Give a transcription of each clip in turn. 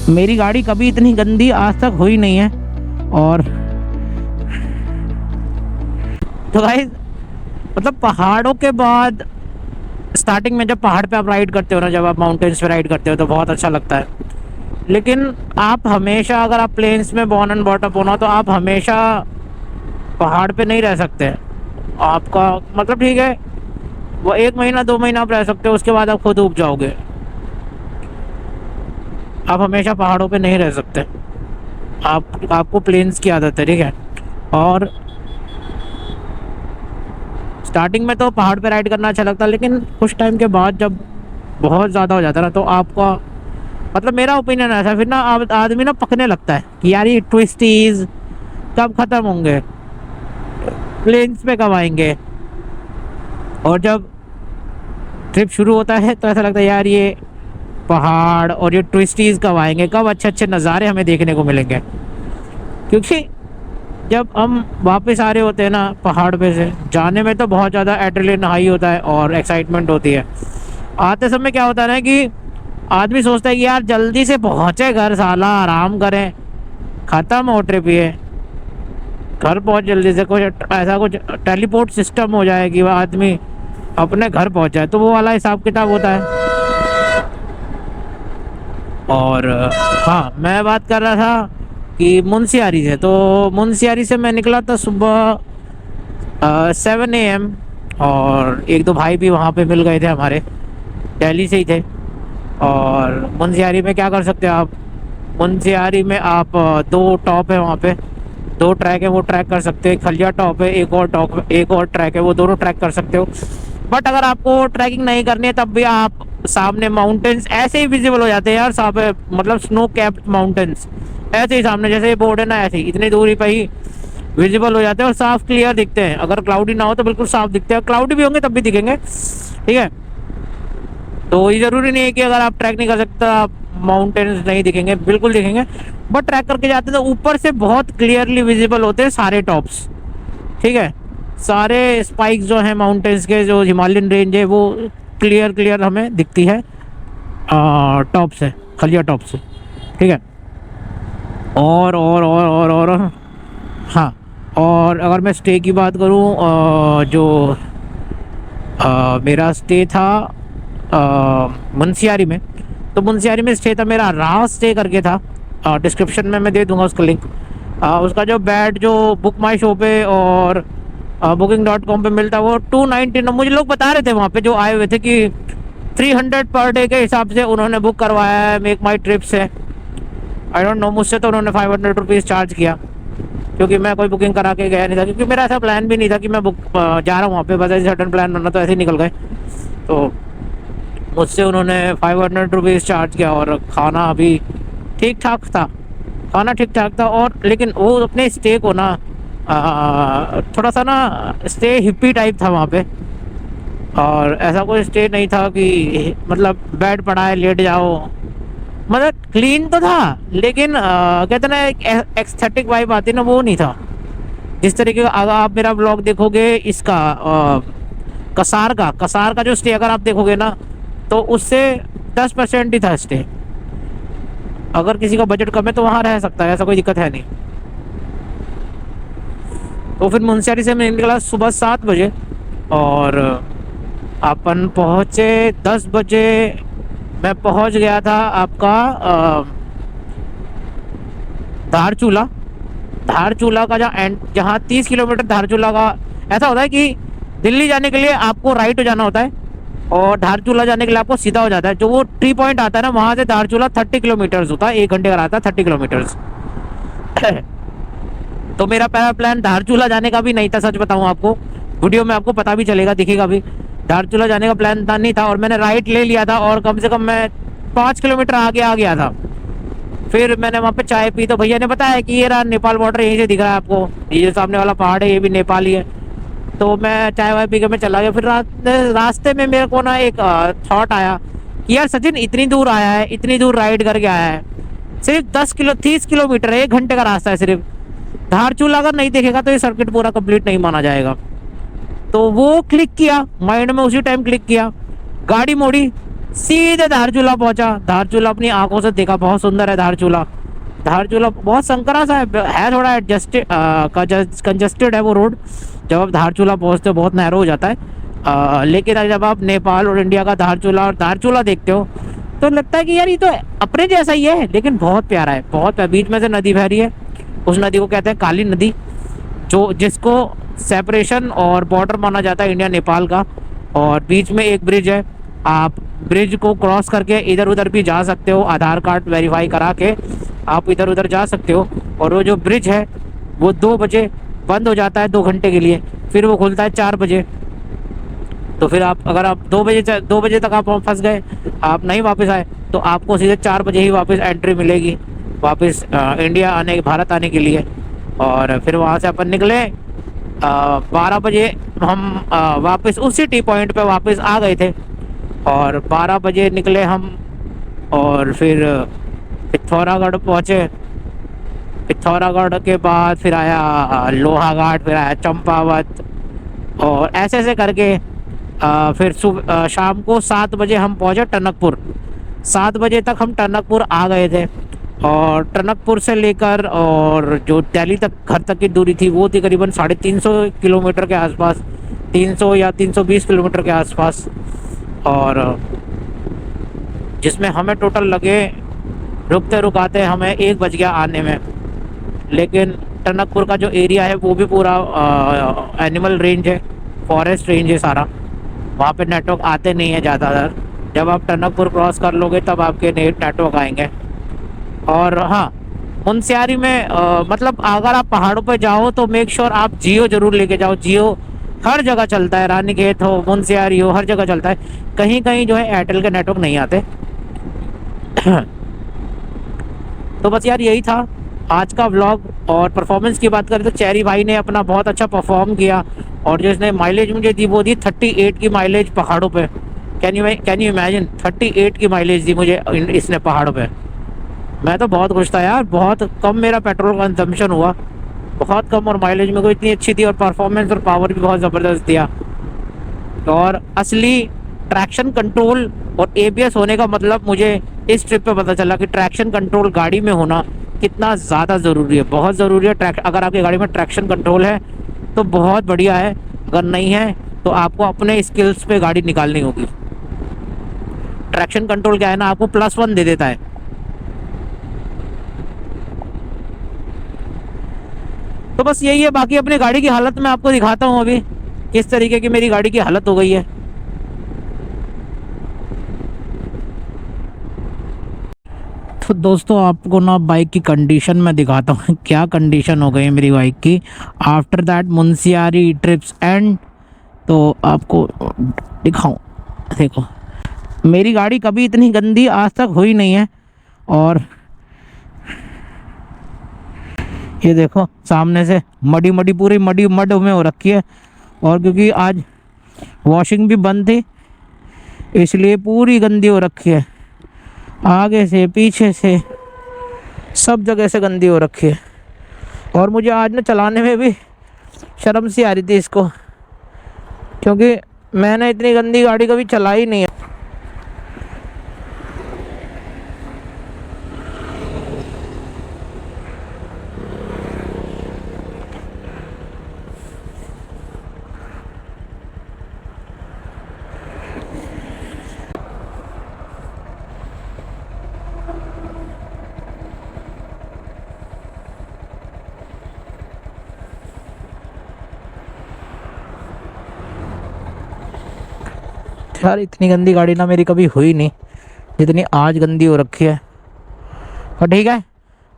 मेरी गाड़ी कभी इतनी गंदी आज तक हुई नहीं है। और तो गाइस मतलब पहाड़ों के बाद स्टार्टिंग में जब पहाड़ पे आप राइड करते हो ना, जब आप माउंटेन्स पे राइड करते हो तो बहुत अच्छा लगता है। लेकिन आप हमेशा, अगर आप प्लेन्स में बॉर्न एंड बॉटअप होना, तो आप हमेशा पहाड़ पे नहीं रह सकते। आपका मतलब ठीक है, वो 1 महीना 2 महीना आप रह सकते हो, उसके बाद आप खुद उब जाओगे। आप हमेशा पहाड़ों पे नहीं रह सकते। आपको प्लेन्स की आदत है, ठीक है। और स्टार्टिंग में तो पहाड़ पे राइड करना अच्छा लगता है, लेकिन कुछ टाइम के बाद जब बहुत ज़्यादा हो जाता है ना, तो आपका मतलब मेरा ओपिनियन ऐसा, फिर ना आदमी ना पकने लगता है कि यार ये ट्विस्टीज कब ख़त्म होंगे, प्लेन्स पे कब आएंगे। और जब ट्रिप शुरू होता है तो ऐसा लगता है यार ये पहाड़ और ये ट्विस्टीज कब आएंगे, कब अच्छे अच्छे नज़ारे हमें देखने को मिलेंगे। क्योंकि जब हम वापस आ रहे होते हैं ना पहाड़ पे से, जाने में तो बहुत ज़्यादा एड्रेनलिन हाई होता है और एक्साइटमेंट होती है। आते समय क्या होता है ना कि आदमी सोचता है कि यार जल्दी से पहुँचे घर, साला आराम करें, ख़त्म हो ट्रिप ये, घर पहुँच जल्दी से, कुछ ऐसा कुछ टेलीपोर्ट सिस्टम हो जाए कि वह आदमी अपने घर पहुँच जाए, तो वो वाला हिसाब किताब होता है। और हाँ, मैं बात कर रहा था कि मुंशियारी से, तो मुंशियारी से मैं निकला था सुबह 7 AM। और एक दो भाई भी वहाँ पे मिल गए थे हमारे, दिल्ली से ही थे। और मुंशियारी में क्या कर सकते हो आप, मुंशियारी में आप 2 टॉप है वहाँ पे, 2 ट्रैक है, वो ट्रैक कर सकते हो। एक खलिया टॉप है, एक और ट्रैक है, वो दोनों ट्रैक कर सकते हो। बट अगर आपको ट्रैकिंग नहीं करनी है तब भी आप सामने माउंटेन्स ऐसे ही विजिबल हो जाते हैं यार, सामने मतलब स्नो कैप्ड माउंटेन्स ऐसे ही सामने, जैसे ये बोर्ड है ना, ऐसे ही इतनी दूरी पे ही विजिबल हो जाते हैं और साफ क्लियर दिखते हैं। अगर क्लाउडी ना हो तो बिल्कुल साफ दिखते हैं, क्लाउडी भी होंगे तब भी दिखेंगे, ठीक है। तो ये ज़रूरी नहीं है कि अगर आप ट्रैक नहीं कर सकते आप माउंटेन्स नहीं दिखेंगे, बिल्कुल दिखेंगे। बट ट्रैक करके जाते हैं तो ऊपर से बहुत क्लियरली विजिबल होते हैं सारे टॉप्स, ठीक है। सारे स्पाइक्स जो हैं माउंटेन्स के, जो हिमालयन रेंज है, वो क्लियर हमें दिखती है टॉप से, खलिया टॉप से, ठीक है। और हाँ, और अगर मैं स्टे की बात करूँ, जो मेरा स्टे था मुंशियारी में, तो मुंशियारी में स्टे था मेरा, राव स्टे करके था। डिस्क्रिप्शन में मैं दे दूंगा उसका लिंक। उसका जो बेड जो बुक माई शो पे और booking.com पे मिलता है, वो 290। मुझे लोग बता रहे थे वहाँ पे जो आए हुए थे कि 300 पर डे के हिसाब से उन्होंने बुक करवाया है मेक माई ट्रिप से। आई डोंट नो, मुझसे तो उन्होंने 500 रुपीज़ चार्ज किया, क्योंकि मैं कोई बुकिंग करा के गया नहीं था, क्योंकि मेरा ऐसा प्लान भी नहीं था कि मैं जा रहा हूँ वहाँ पे, बस ऐसे सडन प्लान होना तो ऐसे ही निकल गए। तो मुझसे उन्होंने 500 रुपीज़ चार्ज किया। और खाना भी ठीक ठाक था, खाना ठीक ठाक था। और लेकिन वो अपने स्टे को ना थोड़ा सा ना स्टे हिप्पी टाइप था वहाँ पे। और ऐसा कोई स्टे नहीं था कि मतलब बेड पड़ा है लेट जाओ, मतलब क्लीन तो था, लेकिन कहते ना एक एक्सथेटिक वाइब आती ना, वो नहीं था। जिस तरीके का अगर आप मेरा ब्लॉग देखोगे इसका कसार का जो स्टे अगर आप देखोगे ना, तो उससे 10% ही था स्टे। अगर किसी का बजट कम है तो वहाँ रह सकता है, ऐसा कोई दिक्कत है नहीं। तो फिर मुंशियारी से मैं निकला सुबह 7 बजे और अपन पहुँचे 10 बजे। मैं पहुँच गया था आपका धारचूला का जहाँ 30 किलोमीटर धारचूला का। ऐसा होता है कि दिल्ली जाने के लिए आपको राइट हो जाना होता है और धारचूला जाने के लिए आपको सीधा हो जाता है। जो वो ट्री पॉइंट आता है ना, वहाँ से धारचूला 30 किलोमीटर्स होता है, 1 घंटे का रास्ता, 30 किलोमीटर्स। तो मेरा पहला प्लान धारचूला जाने का भी नहीं था, सच बताऊँ आपको, वीडियो में आपको पता भी चलेगा, दिखेगा भी। धारचूला जाने का प्लान था नहीं था, और मैंने राइट ले लिया था और कम से कम मैं 5 किलोमीटर आगे आ गया था। फिर मैंने वहाँ पे चाय पी, तो भैया ने बताया कि ये रहा नेपाल बॉर्डर, यहीं से दिख रहा है आपको, ये जो सामने वाला पहाड़ है ये भी नेपाल ही है। तो मैं चाय वाय पी के मैं चला गया। फिर रास्ते में मेरे को ना एक थॉट आया कि यार सचिन इतनी दूर आया है, इतनी दूर राइड करके आया है, सिर्फ 30 किलोमीटर है, 1 घंटे का रास्ता है सिर्फ। धारचूला अगर नहीं देखेगा तो ये सर्किट पूरा कंप्लीट नहीं माना जाएगा। तो वो क्लिक किया माइंड में, उसी टाइम क्लिक किया, गाड़ी मोड़ी सीधे धारचूला पहुंचा। धारचूला अपनी आंखों से देखा, बहुत सुंदर है धारचूला। धारचूला बहुत संकरा सा है थोड़ा एडजस्टेड कंजस्टेड है वो रोड। जब आप धारचूला पहुंचते हो बहुत नैरो हो जाता है। लेकिन जब आप नेपाल और इंडिया का धारचूला और धारचूला देखते हो तो लगता है कि यार ये तो अपने जैसा ही है, लेकिन बहुत प्यारा है, बहुत प्यारा। बीच में से नदी बह रही है, उस नदी को कहते हैं काली नदी, जो जिसको सेपरेशन और बॉर्डर माना जाता है इंडिया नेपाल का। और बीच में एक ब्रिज है, आप ब्रिज को क्रॉस करके इधर उधर भी जा सकते हो, आधार कार्ड वेरीफाई करा के आप इधर उधर जा सकते हो। और वो जो ब्रिज है वो 2 बजे बंद हो जाता है 2 घंटे के लिए, फिर वो खुलता है 4 बजे। तो फिर आप अगर आप 2 बजे तक आप फंस गए, आप नहीं वापस आए, तो आपको सीधे 4 बजे ही वापस एंट्री मिलेगी वापस इंडिया आने, भारत आने के लिए। और फिर वहाँ से अपन निकले 12 बजे हम वापस उसी टी पॉइंट पे वापस आ गए थे। और 12 बजे निकले हम और फिर पिथौरागढ़ पहुँचे। पिथौरागढ़ के बाद फिर आया लोहाघाट, फिर आया चंपावत, और ऐसे ऐसे करके फिर शाम को 7 बजे हम पहुँचे टनकपुर। 7 बजे तक हम टनकपुर आ गए थे। और टनकपुर से लेकर और जो दिल्ली तक घर तक की दूरी थी वो थी करीबन 350 किलोमीटर के आसपास, 300 या 320 किलोमीटर के आसपास। और जिसमें हमें टोटल लगे रुकते रुकाते हमें 1 बज गया आने में। लेकिन टनकपुर का जो एरिया है वो भी पूरा एनिमल रेंज है, फॉरेस्ट रेंज है सारा, वहाँ पे नेटवर्क आते नहीं है ज़्यादातर। जब आप टनकपुर क्रॉस कर लोगे तब आपके नेटवर्क आएंगे। और हाँ, मुनस्यारी में मतलब अगर आप पहाड़ों पे जाओ तो मेक श्योर आप जियो ज़रूर लेके जाओ। जियो हर जगह चलता है, रानीखेत हो, मुनस्यारी हो, हर जगह चलता है। कहीं कहीं जो है एयरटेल के नेटवर्क नहीं आते। तो बस यार यही था आज का व्लॉग। और परफॉर्मेंस की बात करें तो चेरी भाई ने अपना बहुत अच्छा परफॉर्म किया। और जो इसने माइलेज मुझे दी वो दी 38 की माइलेज पहाड़ों पे। कैन यू इमेजिन 38 की माइलेज दी मुझे इसने पहाड़ों पे। मैं तो बहुत खुश था यार, बहुत कम मेरा पेट्रोल कंजम्पशन हुआ, बहुत कम, और माइलेज मेरे को इतनी अच्छी थी, और परफॉर्मेंस और पावर भी बहुत ज़बरदस्त दिया। और असली ट्रैक्शन कंट्रोल और एबीएस होने का मतलब मुझे इस ट्रिप पे पता चला कि ट्रैक्शन कंट्रोल गाड़ी में होना कितना ज़्यादा ज़रूरी है, बहुत ज़रूरी है। अगर आपकी गाड़ी में ट्रैक्शन कंट्रोल है तो बहुत बढ़िया है, अगर नहीं है तो आपको अपने स्किल्स पे गाड़ी निकालनी होगी। ट्रैक्शन कंट्रोल क्या है ना, आपको +1 दे देता है। तो बस यही है। बाकी अपनी गाड़ी की हालत मैं आपको दिखाता हूँ अभी किस तरीके की मेरी गाड़ी की हालत हो गई है। तो दोस्तों आपको ना बाइक की कंडीशन मैं दिखाता हूँ क्या कंडीशन हो गई है मेरी बाइक की after that Munsiyari trips and. तो आपको दिखाऊं, देखो मेरी गाड़ी कभी इतनी गंदी आज तक हुई नहीं है। और ये देखो सामने से मडी मडी पूरी मडी मड में हो रखी है। और क्योंकि आज वॉशिंग भी बंद थी इसलिए पूरी गंदी हो रखी है, आगे से पीछे से सब जगह से गंदी हो रखी है। और मुझे आज ना चलाने में भी शर्म सी आ रही थी इसको, क्योंकि मैंने इतनी गंदी गाड़ी कभी चलाई नहीं है। यार इतनी गंदी गाड़ी ना मेरी कभी हुई नहीं जितनी आज गंदी हो रखी है। और ठीक है,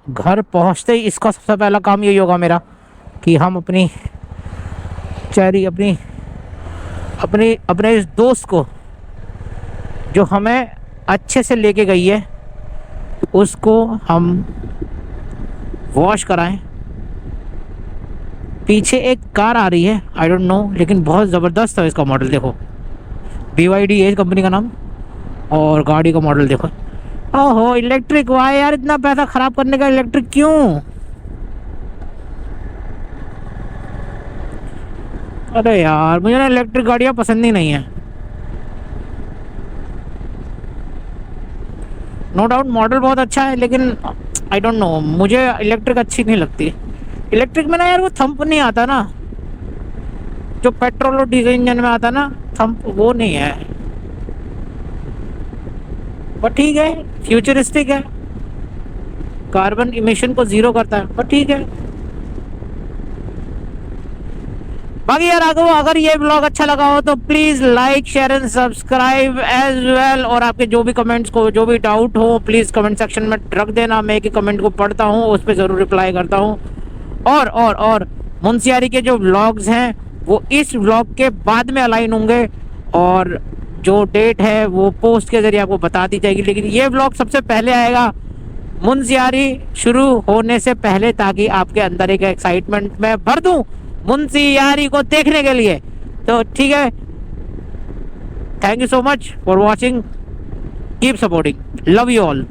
घर पहुंचते ही इसका सबसे पहला काम यही होगा मेरा कि हम अपनी चेरी अपनी अपनी अपने इस दोस्त को जो हमें अच्छे से लेके गई है उसको हम वॉश कराएं। पीछे एक कार आ रही है, आई डोंट नो, लेकिन बहुत ज़बरदस्त है इसका मॉडल। देखो BYD है कंपनी का नाम, और गाड़ी का मॉडल देखो। ओहो इलेक्ट्रिक, वाह यार इतना पैसा ख़राब करने का इलेक्ट्रिक क्यों। अरे यार मुझे ना इलेक्ट्रिक गाड़ियाँ पसंद ही नहीं है। नो डाउट मॉडल बहुत अच्छा है, लेकिन आई डोंट नो, मुझे इलेक्ट्रिक अच्छी नहीं लगती। इलेक्ट्रिक में ना यार वो थंप नहीं आता ना, जो पेट्रोल और डीजल इंजन में आता ना थंप, वो नहीं है। पर ठीक है, फ्यूचरिस्टिक है, कार्बन इमिशन को जीरो करता है, पर ठीक है। बाकी यार अगर ये ब्लॉग अच्छा लगा हो तो please like share and subscribe as well. और आपके जो भी कमेंट्स को, जो भी डाउट हो, प्लीज कमेंट सेक्शन में रख देना। मैं एक ही कमेंट को पढ़ता हूँ, उस पर जरूर रिप्लाई करता हूँ। और मुंशियारी के जो व्लॉग्स हैं वो इस व्लॉग के बाद में अलाइन होंगे, और जो डेट है वो पोस्ट के जरिए आपको बता दी जाएगी। लेकिन ये व्लॉग सबसे पहले आएगा मुंशियारी शुरू होने से पहले, ताकि आपके अंदर एक एक्साइटमेंट में भर दूं मुंशियारी को देखने के लिए। तो ठीक है, thank you so much for watching, keep supporting, love you all.